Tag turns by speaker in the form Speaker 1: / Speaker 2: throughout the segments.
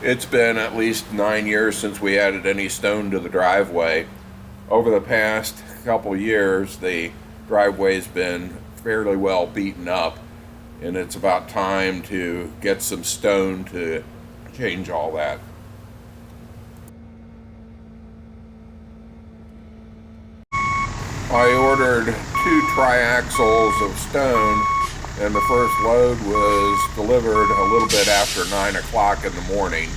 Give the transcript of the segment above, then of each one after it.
Speaker 1: It's been at least 9 years since we added any stone to the driveway. Over the past couple years, the driveway's been fairly well beaten up, and it's about time to get some stone to change all that. I ordered 2 triaxles of stone, and the first load was delivered a little bit after 9 o'clock in the morning.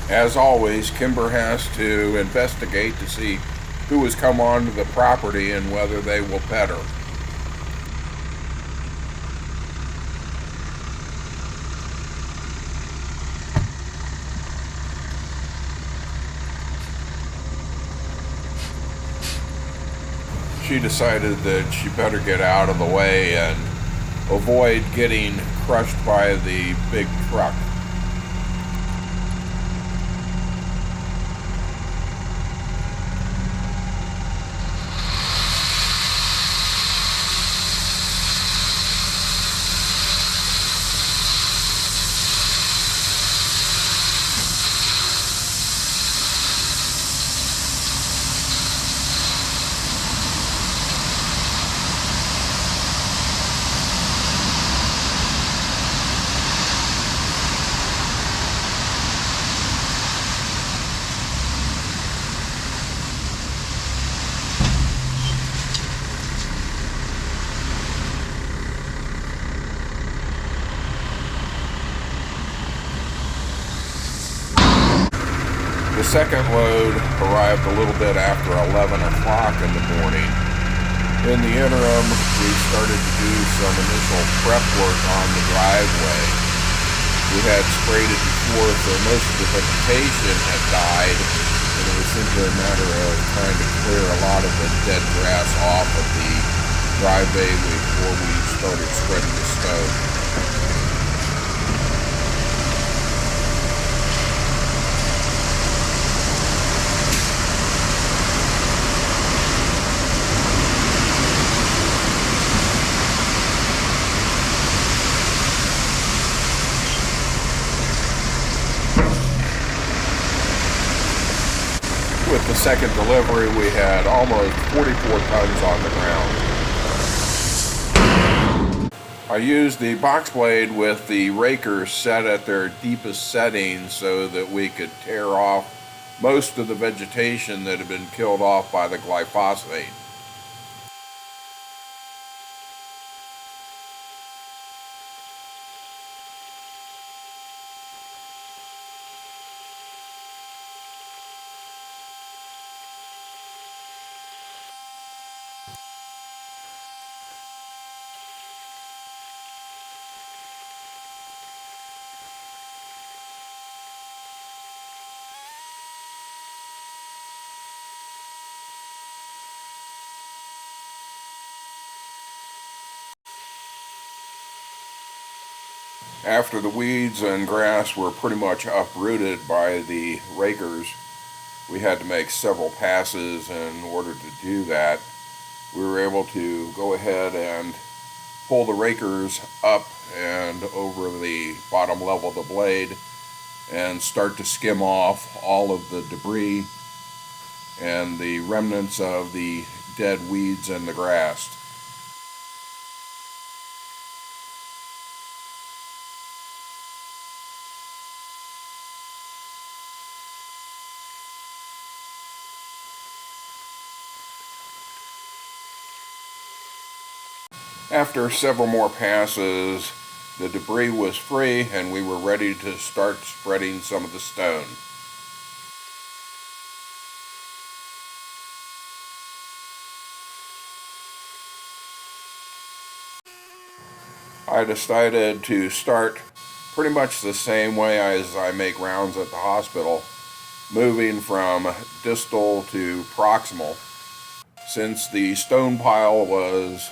Speaker 1: As always, Kimber has to investigate to see who has come onto the property and whether they will pet her. She decided that she better get out of the way and avoid getting crushed by the big truck. The second load arrived a little bit after 11 o'clock in the morning. In the interim, we started to do some initial prep work on the driveway. We had sprayed it before, so most of the vegetation had died, and it was simply a matter of trying to clear a lot of the dead grass off of the driveway before we started spreading the stone. With the second delivery, we had almost 44 tons on the ground. I used the box blade with the rakers set at their deepest setting so that we could tear off most of the vegetation that had been killed off by the glyphosate. After the weeds and grass were pretty much uprooted by the rakers, we had to make several passes in order to do that. We were able to go ahead and pull the rakers up and over the bottom level of the blade and start to skim off all of the debris and the remnants of the dead weeds and the grass. After several more passes, the debris was free and we were ready to start spreading some of the stone. I decided to start pretty much the same way as I make rounds at the hospital, moving from distal to proximal. Since the stone pile was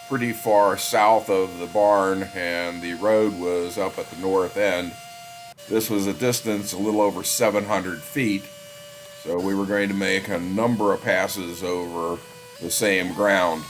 Speaker 1: pretty far south of the barn and the road was up at the north end, this was a distance a little over 700 feet, so we were going to make a number of passes over the same ground.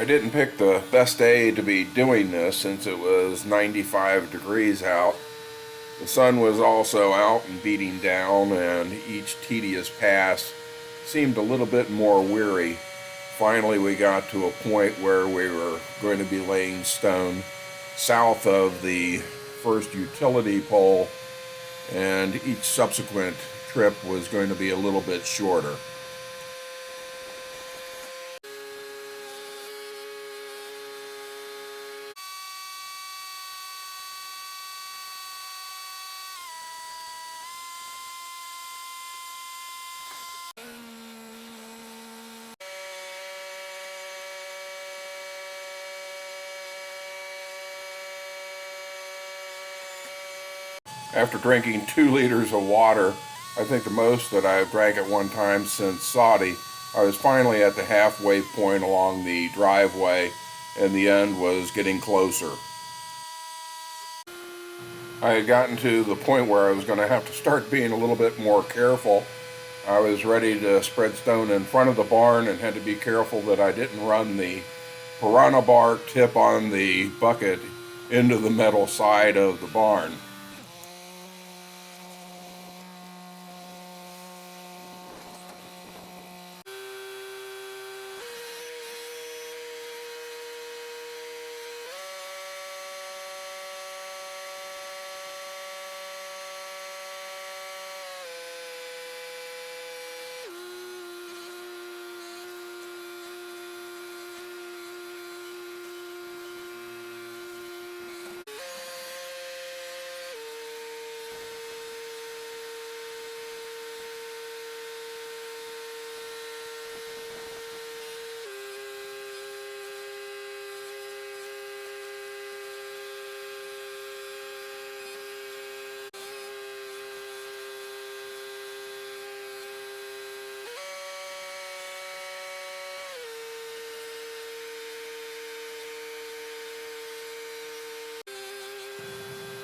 Speaker 1: I didn't pick the best day to be doing this since it was 95 degrees out. The sun was also out and beating down, and each tedious pass seemed a little bit more weary. Finally, we got to a point where we were going to be laying stone south of the first utility pole, and each subsequent trip was going to be a little bit shorter. After drinking 2 liters of water, I think the most that I've drank at one time since Saudi, I was finally at the halfway point along the driveway, and the end was getting closer. I had gotten to the point where I was going to have to start being a little bit more careful. I was ready to spread stone in front of the barn and had to be careful that I didn't run the piranha bar tip on the bucket into the metal side of the barn.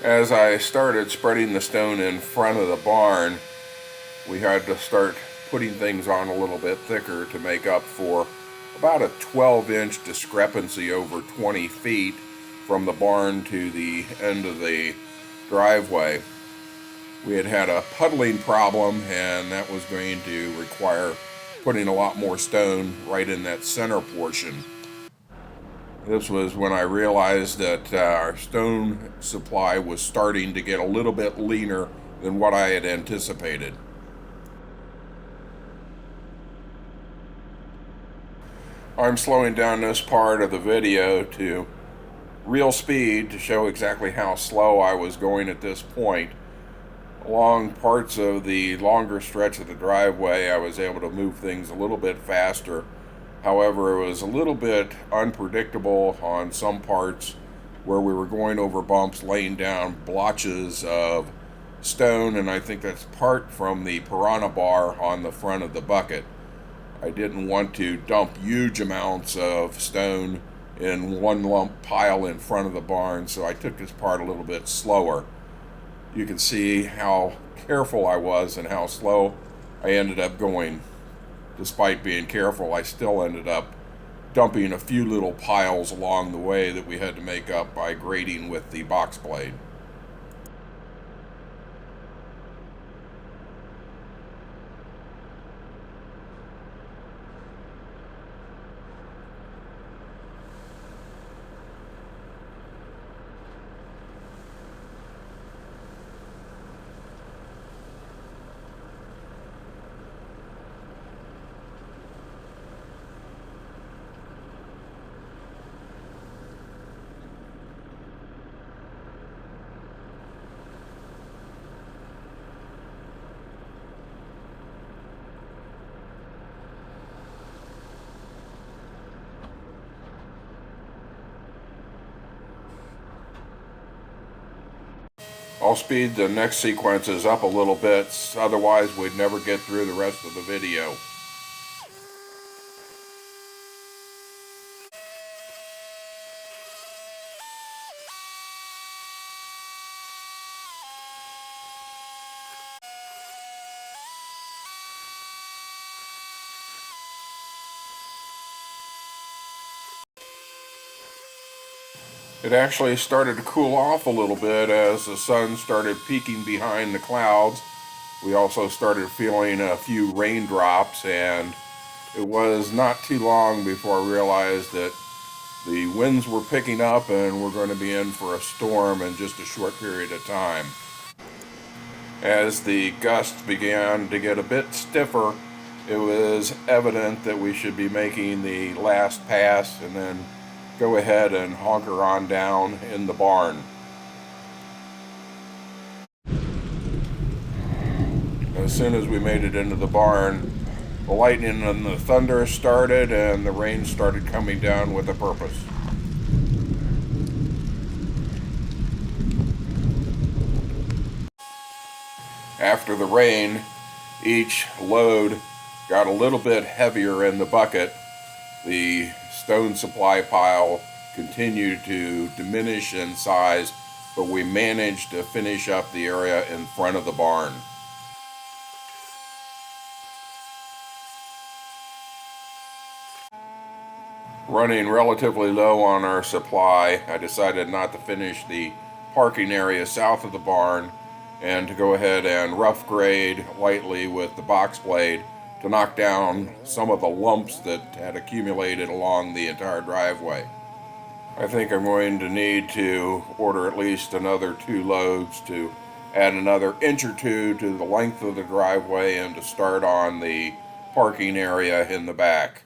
Speaker 1: As I started spreading the stone in front of the barn, we had to start putting things on a little bit thicker to make up for about a 12-inch discrepancy over 20 feet from the barn to the end of the driveway. We had a puddling problem, and that was going to require putting a lot more stone right in that center portion. This was when I realized that our stone supply was starting to get a little bit leaner than what I had anticipated. I'm slowing down this part of the video to real speed to show exactly how slow I was going at this point. Along parts of the longer stretch of the driveway, I was able to move things a little bit faster. However, it was a little bit unpredictable on some parts where we were going over bumps, laying down blotches of stone, and I think that's part from the piranha bar on the front of the bucket. I didn't want to dump huge amounts of stone in one lump pile in front of the barn, so I took this part a little bit slower. You can see how careful I was and how slow I ended up going. Despite being careful, I still ended up dumping a few little piles along the way that we had to make up by grading with the box blade. I'll speed the next sequences up a little bit, otherwise we'd never get through the rest of the video. It actually started to cool off a little bit as the sun started peeking behind the clouds. We also started feeling a few raindrops, and it was not too long before I realized that the winds were picking up and we're going to be in for a storm in just a short period of time. As the gusts began to get a bit stiffer, it was evident that we should be making the last pass and then go ahead and honker on down in the barn. As soon as we made it into the barn, the lightning and the thunder started and the rain started coming down with a purpose. After the rain, each load got a little bit heavier in the bucket. The stone supply pile continued to diminish in size, but we managed to finish up the area in front of the barn. Running relatively low on our supply, I decided not to finish the parking area south of the barn and to go ahead and rough grade lightly with the box blade to knock down some of the lumps that had accumulated along the entire driveway. I think I'm going to need to order at least another 2 loads to add another inch or two to the length of the driveway and to start on the parking area in the back.